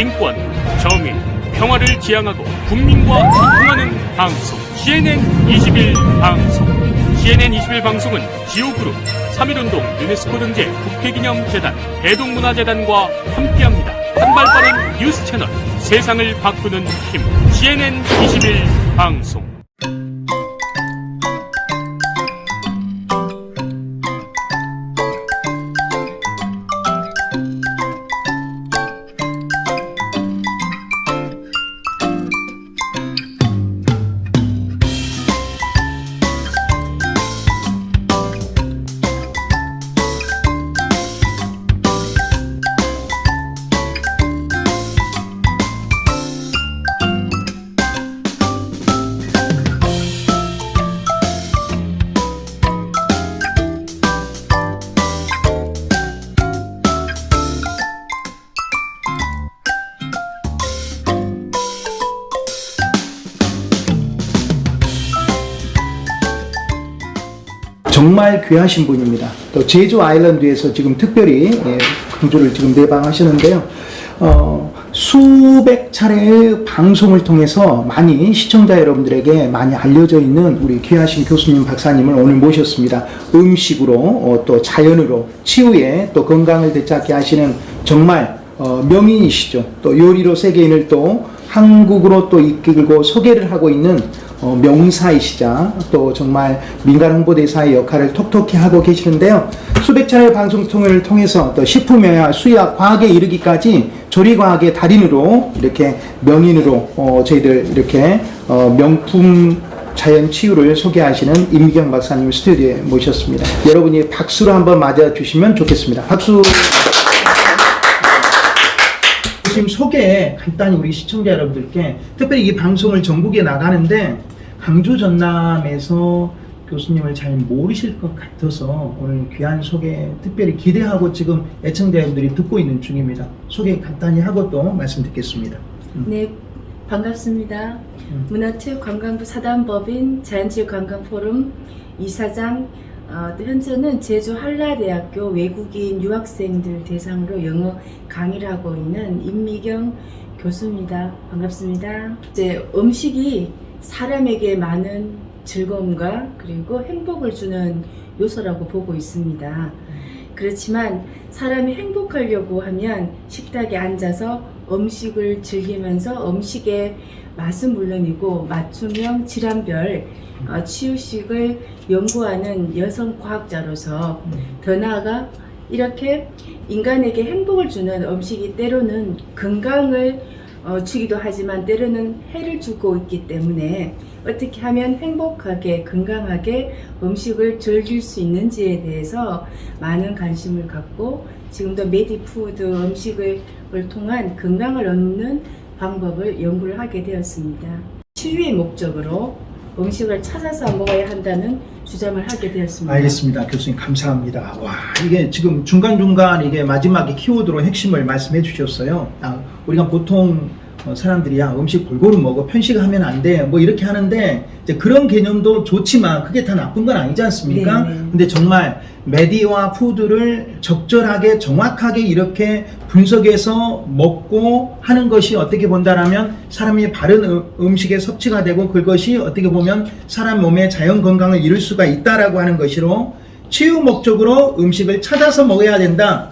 인권, 정의, 평화를 지향하고 국민과 소통하는 방송 CNN 21 방송. CNN 21 방송은 지오그룹, 3.1운동 유네스코 등재 국회기념재단, 대동문화재단과 함께합니다. 한발 빠른 뉴스 채널, 세상을 바꾸는 힘. CNN 21 방송. 정말 귀하신 분입니다. 또 제주 아일랜드에서 지금 특별히 강조를 지금 내방하시는데요. 수백 차례의 방송을 통해서 많이 시청자 여러분들에게 많이 알려져 있는 우리 귀하신 교수님, 박사님을 오늘 모셨습니다. 음식으로 또 자연으로 치유에 또 건강을 되찾게 하시는 정말 명인이시죠. 또 요리로 세계인을 또 한국으로 또 이끌고 소개를 하고 있는 명사이시자 또 정말 민간 홍보대사의 역할을 톡톡히 하고 계시는데요. 수백 차례 방송통을 통해서 또 식품의학, 수의학, 과학에 이르기까지 조리과학의 달인으로 이렇게 명인으로 저희들 이렇게 명품 자연 치유를 소개하시는 임미경 박사님 스튜디오에 모셨습니다. 여러분이 박수로 한번 맞아주시면 좋겠습니다. 박수. 지금 소개 간단히 우리 시청자 여러분들께, 특별히 이 방송을 전국에 나가는데 강주 전남에서 교수님을 잘 모르실 것 같아서 오늘 귀한 소개 특별히 기대하고 지금 애청자 여러분들이 듣고 있는 중입니다. 소개 간단히 하고 또 말씀 듣겠습니다. 네, 반갑습니다. 문화체육관광부 사단법인 자연치유관광포럼 이사장, 현재는 제주 한라대학교 외국인 유학생들 대상으로 영어 강의를 하고 있는 임미경 교수입니다. 반갑습니다. 이제 음식이 사람에게 많은 즐거움과 그리고 행복을 주는 요소라고 보고 있습니다. 그렇지만 사람이 행복하려고 하면 식탁에 앉아서 음식을 즐기면서 음식의 맛은 물론이고 맞춤형 질환별 치유식을 연구하는 여성 과학자로서 더 나아가 이렇게 인간에게 행복을 주는 음식이 때로는 건강을 주기도 하지만 때로는 해를 주고 있기 때문에 어떻게 하면 행복하게 건강하게 음식을 즐길 수 있는지에 대해서 많은 관심을 갖고 지금도 메디푸드 음식을 통한 건강을 얻는 방법을 연구를 하게 되었습니다. 치유의 목적으로 음식을 찾아서 먹어야 한다는 주장을 하게 되었습니다. 알겠습니다. 교수님 감사합니다. 와, 이게 지금 중간중간 이게 마지막에 키워드로 핵심을 말씀해 주셨어요. 우리가 보통 사람들이 음식 골고루 먹어 편식하면 안 돼 뭐 이렇게 하는데 이제 그런 개념도 좋지만 그게 다 나쁜 건 아니지 않습니까? 네네. 근데 정말 메디와 푸드를 적절하게 정확하게 이렇게 분석해서 먹고 하는 것이 어떻게 본다라면 사람이 바른 음식의 섭취가 되고 그것이 어떻게 보면 사람 몸의 자연 건강을 이룰 수가 있다라고 하는 것으로 치유 목적으로 음식을 찾아서 먹어야 된다.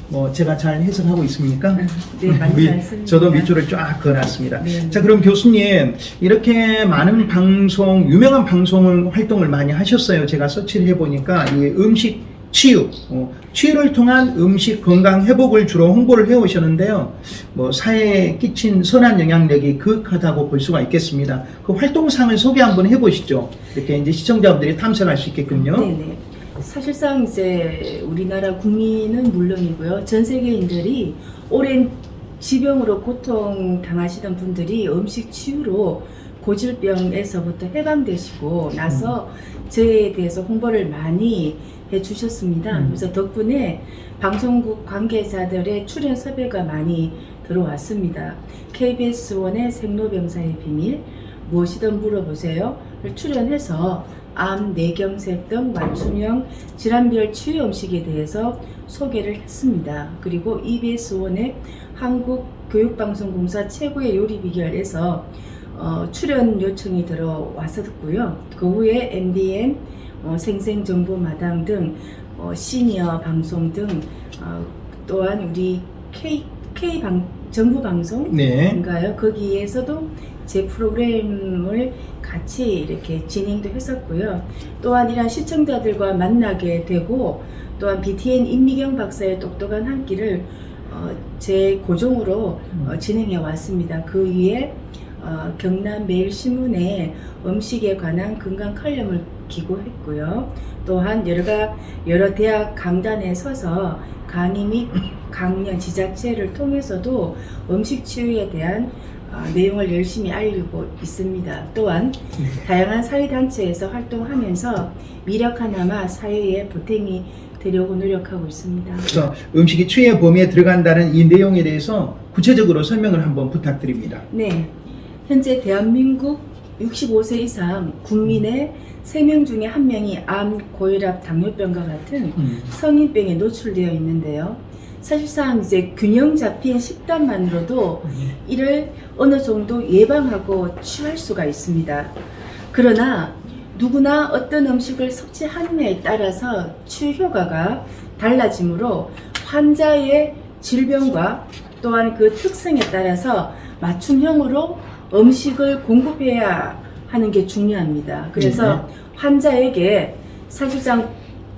뭐 제가 잘 해석하고 있습니까? 네, 많이 잘 씁니다. 저도 밑줄을 쫙 그어놨습니다. 네. 자, 그럼 교수님 이렇게 많은 방송, 유명한 방송을 활동을 많이 하셨어요. 제가 서치를 해보니까 이 음식 치유, 치유를 통한 음식 건강 회복을 주로 홍보를 해오셨는데요. 뭐 사회에 끼친 선한 영향력이 극하다고 볼 수가 있겠습니다. 그 활동상을 소개 한번 해보시죠. 이렇게 이제 시청자분들이 탐색할 수 있겠군요. 네네. 사실상 이제 우리나라 국민은 물론이고요, 전 세계인들이 오랜 지병으로 고통 당하시던 분들이 음식 치유로 고질병에서부터 해방되시고 나서 저에 대해서 홍보를 많이 해주셨습니다. 그래서 덕분에 방송국 관계자들의 출연 섭외가 많이 들어왔습니다. KBS1의 생로병사의 비밀, 무엇이든 물어보세요 를 출연해서 암, 뇌경색 등 맞춤형 질환별 치유 음식에 대해서 소개를 했습니다. 그리고 EBS1의 한국 교육방송공사 최고의 요리 비결에서 출연 요청이 들어왔었고요. 그 후에 MBN, 생생정보마당 등 시니어 방송 등 또한 우리 정부 방송인가요? 네. 거기에서도 제 프로그램을 같이 이렇게 진행도 했었고요. 또한 이런 시청자들과 만나게 되고 또한 BTN 임미경 박사의 똑똑한 한 끼를 제 고정으로 진행해 왔습니다. 그 위에 경남 매일신문에 음식에 관한 건강 칼럼을 기고했고요. 또한 여러 대학 강단에 서서 강의 및 강연 지자체를 통해서도 음식 치유에 대한 내용을 열심히 알리고 있습니다. 또한 다양한 사회단체에서 활동하면서 미력 하나마 사회에 보탬이 되려고 노력하고 있습니다. 그래서 음식이 치유의 범위에 들어간다는 이 내용에 대해서 구체적으로 설명을 한번 부탁드립니다. 네, 현재 대한민국 65세 이상 국민의 3명 중에 1명이 암, 고혈압, 당뇨병과 같은 성인병에 노출되어 있는데요. 사실상 이제 균형 잡힌 식단만으로도 이를 어느 정도 예방하고 치유할 수가 있습니다. 그러나 누구나 어떤 음식을 섭취하느냐에 따라서 치유 효과가 달라지므로 환자의 질병과 또한 그 특성에 따라서 맞춤형으로 음식을 공급해야 하는 게 중요합니다. 그래서 환자에게 사실상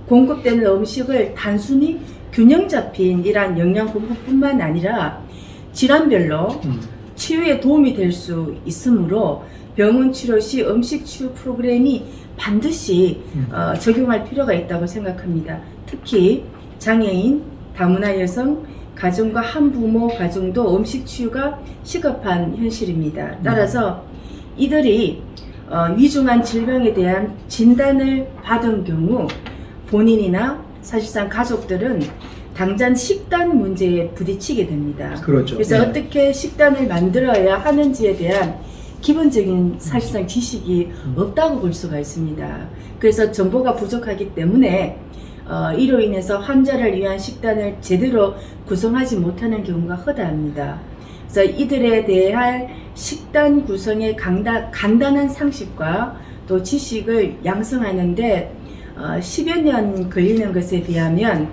공급되는 음식을 단순히 균형 잡힌 이러한 영양 공급뿐만 아니라 질환별로 치유에 도움이 될 수 있으므로 병원 치료 시 음식 치유 프로그램이 반드시 적용할 필요가 있다고 생각합니다. 특히 장애인, 다문화 여성, 가정과 한부모 가정도 음식 치유가 시급한 현실입니다. 따라서 이들이 위중한 질병에 대한 진단을 받은 경우 본인이나 사실상 가족들은 당장 식단 문제에 부딪히게 됩니다. 그렇죠. 그래서 네. 어떻게 식단을 만들어야 하는지에 대한 기본적인 사실상 지식이 없다고 볼 수가 있습니다. 그래서 정보가 부족하기 때문에 이로 인해서 환자를 위한 식단을 제대로 구성하지 못하는 경우가 허다합니다. 그래서 이들에 대한 식단 구성의 간단한 상식과 또 지식을 양성하는데 10여 년 걸리는 것에 비하면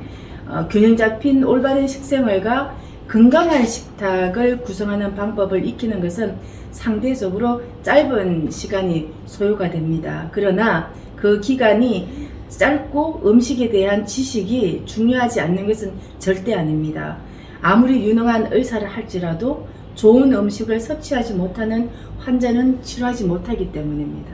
균형 잡힌 올바른 식생활과 건강한 식탁을 구성하는 방법을 익히는 것은 상대적으로 짧은 시간이 소요가 됩니다. 그러나 그 기간이 짧고 음식에 대한 지식이 중요하지 않는 것은 절대 아닙니다. 아무리 유능한 의사를 할지라도 좋은 음식을 섭취하지 못하는 환자는 치료하지 못하기 때문입니다.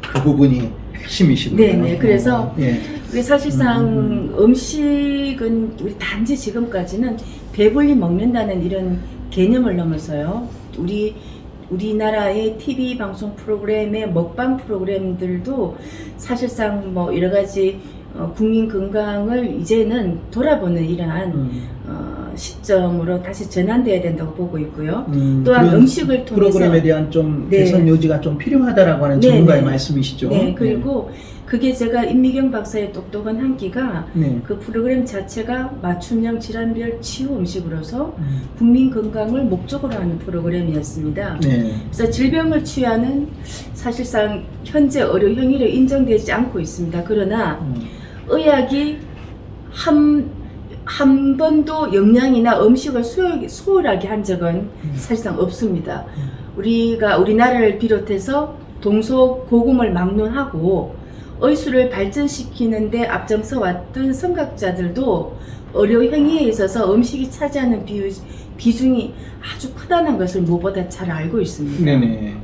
그 부분이 핵심이시군요. 네네. 그래서 예. 우리 사실상 음식은 우리 단지 지금까지는 배불리 먹는다는 이런 개념을 넘어서요. 우리나라의 TV 방송 프로그램의 먹방 프로그램들도 사실상 뭐 여러 가지 국민 건강을 이제는 돌아보는 이러한 시점으로 다시 전환돼야 된다고 보고 있고요. 또한 음식을 통해서 프로그램에 대한 좀 네. 개선 요지가 좀 필요하다라고 하는 네, 전문가의 네. 말씀이시죠. 네, 그리고 그게 제가 임미경 박사의 똑똑한 한 끼가 네. 그 프로그램 자체가 맞춤형 질환별 치유 음식으로서 국민 건강을 목적으로 하는 프로그램이었습니다. 네. 그래서 질병을 치유하는 사실상 현재 의료 행위로 인정되지 않고 있습니다. 그러나 의학이 한 번도 영양이나 음식을 소홀하게 한 적은 사실상 없습니다. 우리나라를 비롯해서 동서고금을 막론하고 의술을 발전시키는데 앞장서 왔던 선각자들도 의료 행위에 있어서 음식이 차지하는 비중이 아주 크다는 것을 무엇보다 잘 알고 있습니다. 네네.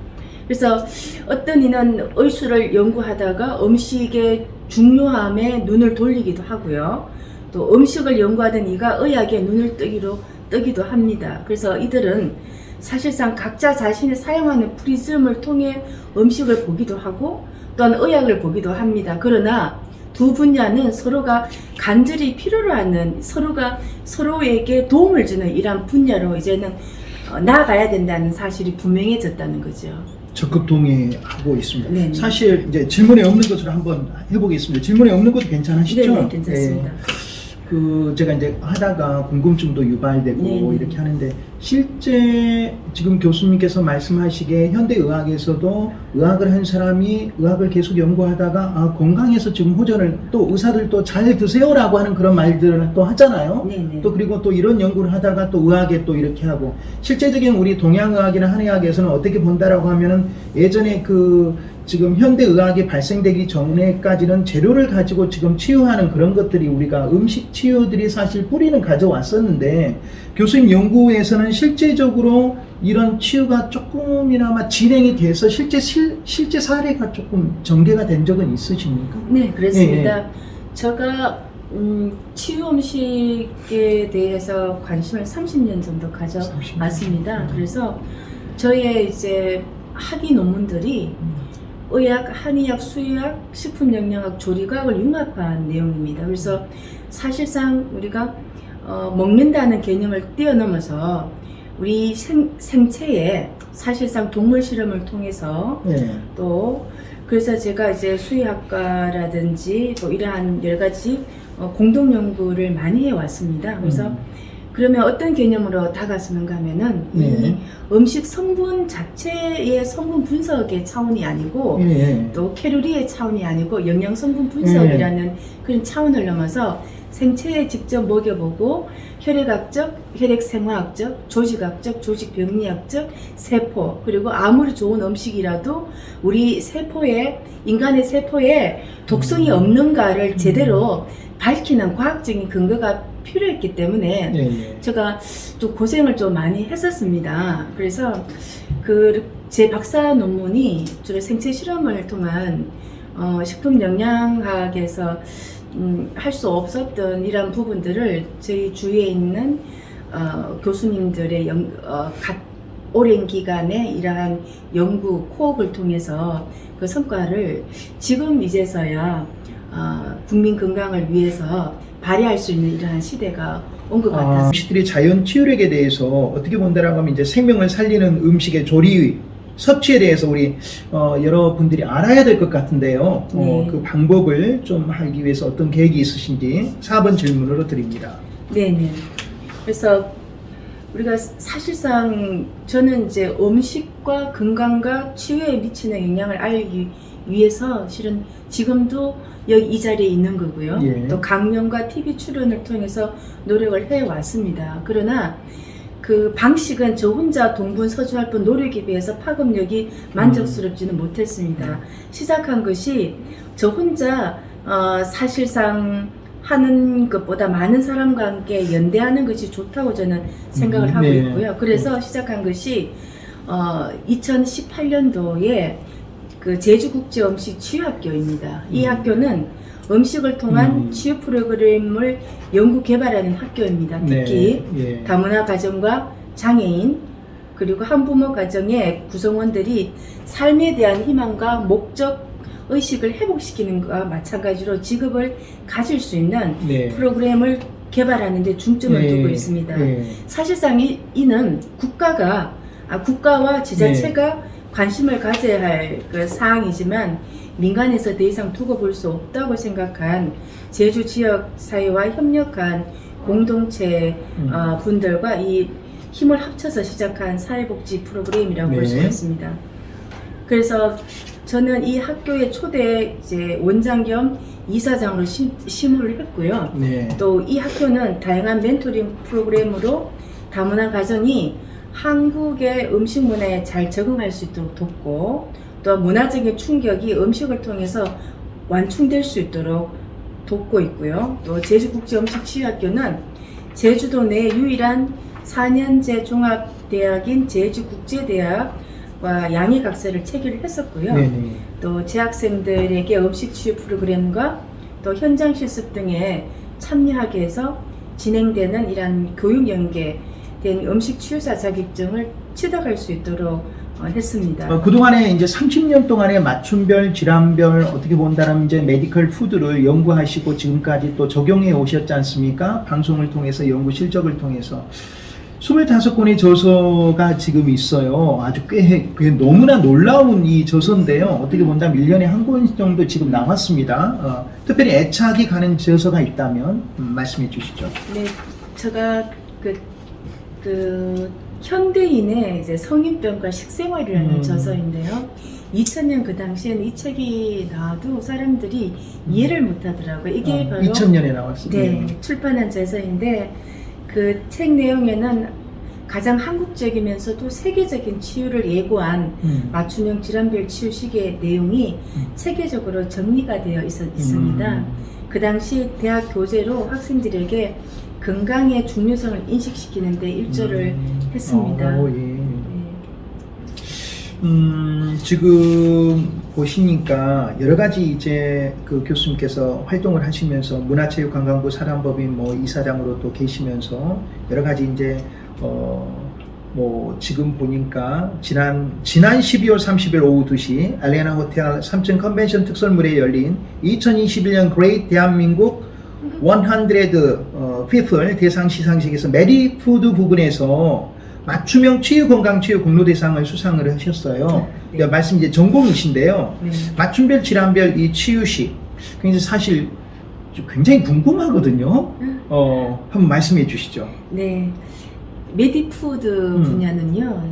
그래서 어떤 이는 의술을 연구하다가 음식의 중요함에 눈을 돌리기도 하고요. 또 음식을 연구하던 이가 의학에 눈을 뜨기도 합니다. 그래서 이들은 사실상 각자 자신이 사용하는 프리즘을 통해 음식을 보기도 하고 또한 의학을 보기도 합니다. 그러나 두 분야는 서로가 간절히 필요로 하는 서로가 서로에게 도움을 주는 이러한 분야로 이제는 나아가야 된다는 사실이 분명해졌다는 거죠. 적극 동의하고 있습니다. 네네. 사실 이제 질문이 없는 것으로 한번 해보겠습니다. 질문이 없는 것도 괜찮으시죠? 네, 괜찮습니다. 제가 이제 하다가 궁금증도 유발되고 네. 이렇게 하는데, 실제 지금 교수님께서 말씀하시기에 현대의학에서도 의학을 한 사람이 의학을 계속 연구하다가 건강해서 지금 호전을, 또 의사들도 잘 드세요라고 하는 그런 말들을 또 하잖아요. 네네. 또 그리고 또 이런 연구를 하다가 또 의학에 또 이렇게 하고, 실제적인 우리 동양의학이나 한의학에서는 어떻게 본다라고 하면은, 예전에 지금 현대의학이 발생되기 전에까지는 재료를 가지고 지금 치유하는 그런 것들이, 우리가 음식 치유들이 사실 뿌리는 가져왔었는데, 교수님 연구에서는 실제적으로 이런 치유가 조금이나마 진행이 돼서 실제 사례가 조금 전개가 된 적은 있으십니까? 네, 그렇습니다. 제가 치유 음식에 대해서 관심을 30년 정도 가져왔습니다. 그래서 저의 이제 학위 논문들이 의학, 한의학, 수의학, 식품영양학, 조리과학을 융합한 내용입니다. 그래서 사실상 우리가 먹는다는 개념을 뛰어넘어서 우리 생체에 사실상 동물 실험을 통해서 네. 또 그래서 제가 이제 수의학과라든지 뭐 이러한 여러 가지 공동 연구를 많이 해왔습니다. 그래서 그러면 어떤 개념으로 다가서는가 하면은 이 네. 음식 성분 자체의 성분 분석의 차원이 아니고 네. 또 캐로리의 차원이 아니고 영양 성분 분석이라는 그런 차원을 넘어서 생체에 직접 먹여보고 혈액학적, 혈액생화학적, 조직학적, 조직병리학적, 세포, 그리고 아무리 좋은 음식이라도 우리 세포에, 인간의 세포에 독성이 없는가를 제대로 밝히는 과학적인 근거가 필요했기 때문에 네. 제가 좀 고생을 좀 많이 했었습니다. 그래서 제 박사 논문이 주로 생체 실험을 통한 식품 영양학에서 할 수 없었던 이런 부분들을 저희 주위에 있는 교수님들의 오랜 기간의 이러한 연구 코업을 통해서 그 성과를 지금 이제서야 국민 건강을 위해서 발휘할 수 있는 이러한 시대가 온 것 같았습니다. 음식들이 자연 치유력에 대해서 어떻게 본다라고 하면, 이제 생명을 살리는 음식의 조리 섭취에 대해서 우리 여러분들이 알아야 될 것 같은데요. 네. 그 방법을 좀 알기 위해서 어떤 계획이 있으신지 4번 질문으로 드립니다. 네네. 그래서 우리가 사실상 저는 이제 음식과 건강과 치유에 미치는 영향을 알기 위해서 실은 지금도 여기 이 자리에 있는 거고요. 예. 또 강연과 TV 출연을 통해서 노력을 해왔습니다. 그러나 그 방식은 저 혼자 동분서주할 뿐 노력에 비해서 파급력이 만족스럽지는 못했습니다. 시작한 것이 저 혼자 사실상 하는 것보다 많은 사람과 함께 연대하는 것이 좋다고 저는 생각을 하고 네. 있고요. 그래서 시작한 것이 2018년도에 그 제주국제음식치유학교입니다. 이 학교는 음식을 통한 치유 프로그램을 연구 개발하는 학교입니다. 특히 네. 예. 다문화 가정과 장애인 그리고 한부모 가정의 구성원들이 삶에 대한 희망과 목적 의식을 회복시키는 것과 마찬가지로 직업을 가질 수 있는 네. 프로그램을 개발하는 데 중점을 두고 있습니다. 사실상 이는 국가와 지자체가 관심을 가져야 할 그 사항이지만 민간에서 더 이상 두고 볼 수 없다고 생각한 제주 지역 사회와 협력한 공동체 분들과 이 힘을 합쳐서 시작한 사회복지 프로그램이라고 볼 수가 있습니다. 그래서 저는 이 학교의 초대 이제 원장 겸 이사장으로 심의를 했고요. 네. 또 이 학교는 다양한 멘토링 프로그램으로 다문화 가정이 한국의 음식 문화에 잘 적응할 수 있도록 돕고 또 문화적인 충격이 음식을 통해서 완충될 수 있도록 돕고 있고요. 또 제주국제음식치유학교는 제주도 내 유일한 4년제 종합대학인 제주국제대학과 양해각서를 체결을 했었고요. 네네. 또 재학생들에게 음식 치유 프로그램과 또 현장 실습 등에 참여하게 해서 진행되는 이러한 교육 연계된 음식 치유사 자격증을 취득할 수 있도록 했습니다. 그동안에 이제 30년 동안의 맞춤별, 질환별 어떻게 본다면 이제 메디컬 푸드를 연구하시고 지금까지 또 적용해 오셨지 않습니까? 방송을 통해서 연구 실적을 통해서 25권의 저서가 지금 있어요. 아주 꽤 너무나 놀라운 이 저서인데요. 어떻게 본다면 1년에 한 권 정도 지금 나왔습니다. 특별히 애착이 가는 저서가 있다면 말씀해 주시죠. 네, 제가 현대인의 이제 성인병과 식생활이라는 저서인데요. 2000년 그 당시에는 이 책이 나와도 사람들이 이해를 못하더라고요. 이게 바로 2000년에 나왔습니다. 네, 출판한 저서인데 그 책 내용에는 가장 한국적이면서도 세계적인 치유를 예고한 맞춤형 질환별 치유 시기의 내용이 체계적으로 정리가 되어 있습니다. 그 당시 대학 교재로 학생들에게 건강의 중요성을 인식시키는데 일조를 했습니다. 예. 지금 보시니까 여러 가지 이제 그 교수님께서 활동을 하시면서 문화체육관광부 사단법인 뭐 이사장으로 또 계시면서 여러 가지 이제 뭐 지금 보니까 지난 12월 30일 오후 2시 알레나 호텔 3층 컨벤션 특설물에 열린 2021년 그레이트 대한민국 100 people 대상 시상식에서 메리푸드 부분에서 맞춤형 치유 건강 치유 공로대상을 수상을 하셨어요. 네. 말씀 이제 전공이신데요. 네. 맞춤별 질환별 이 치유식 굉장히 사실 굉장히 궁금하거든요. 한번 말씀해 주시죠. 네, 메디푸드 분야는요,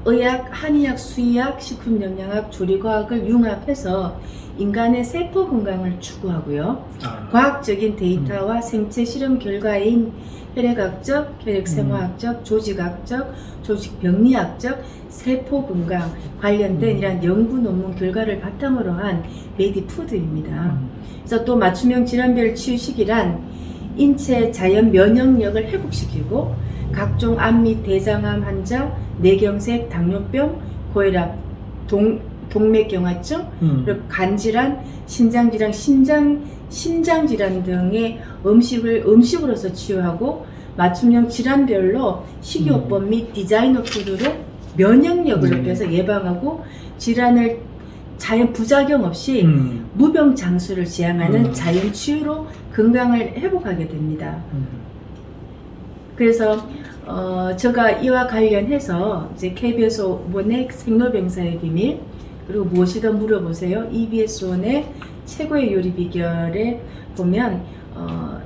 의학, 한의학, 수의학, 식품영양학, 조리과학을 융합해서 인간의 세포 건강을 추구하고요. 과학적인 데이터와 생체 실험 결과인 혈액학적, 혈액생화학적, 조직학적, 조직병리학적, 세포 건강 관련된 이런 연구 논문 결과를 바탕으로 한 메디푸드입니다. 그래서 또 맞춤형 질환별 치유식이란 인체 자연 면역력을 회복시키고 각종 암 및 대장암 환자, 뇌경색, 당뇨병, 고혈압, 동맥경화증, 그리고 간질환, 심장질환, 심장질환 등의 음식으로서 치유하고 맞춤형 질환별로 식이요법 및 디자이너 푸드로 면역력을 높여서 예방하고 질환을 자연 부작용 없이 무병장수를 지향하는 자연 치유로 건강을 회복하게 됩니다. 그래서 제가 이와 관련해서 이제 KBS 5의 생로병사의 비밀, 그리고 무엇이든 물어보세요, EBS 1의 최고의 요리 비결에 보면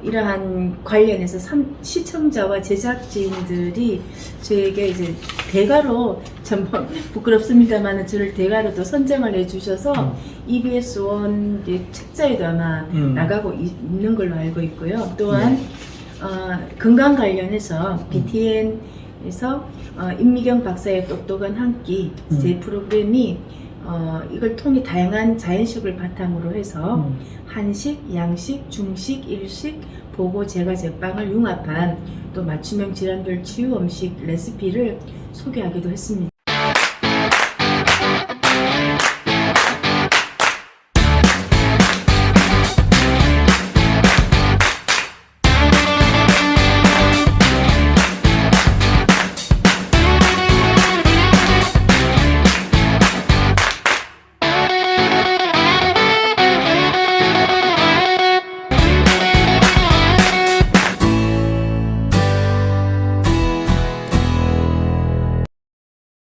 이러한 관련해서 시청자와 제작진들이 저에게 이제 대가로 전번 부끄럽습니다만 저를 대가로도 선정을 해주셔서 EBS 1 책자에도 아마 나가고 있는 걸로 알고 있고요. 또한 건강 관련해서 BTN에서 임미경 박사의 똑똑한 한 끼 제 프로그램이 이걸 통해 다양한 자연식을 바탕으로 해서 한식, 양식, 중식, 일식, 보고 제과 제빵을 융합한 또 맞춤형 질환별 치유 음식 레시피를 소개하기도 했습니다.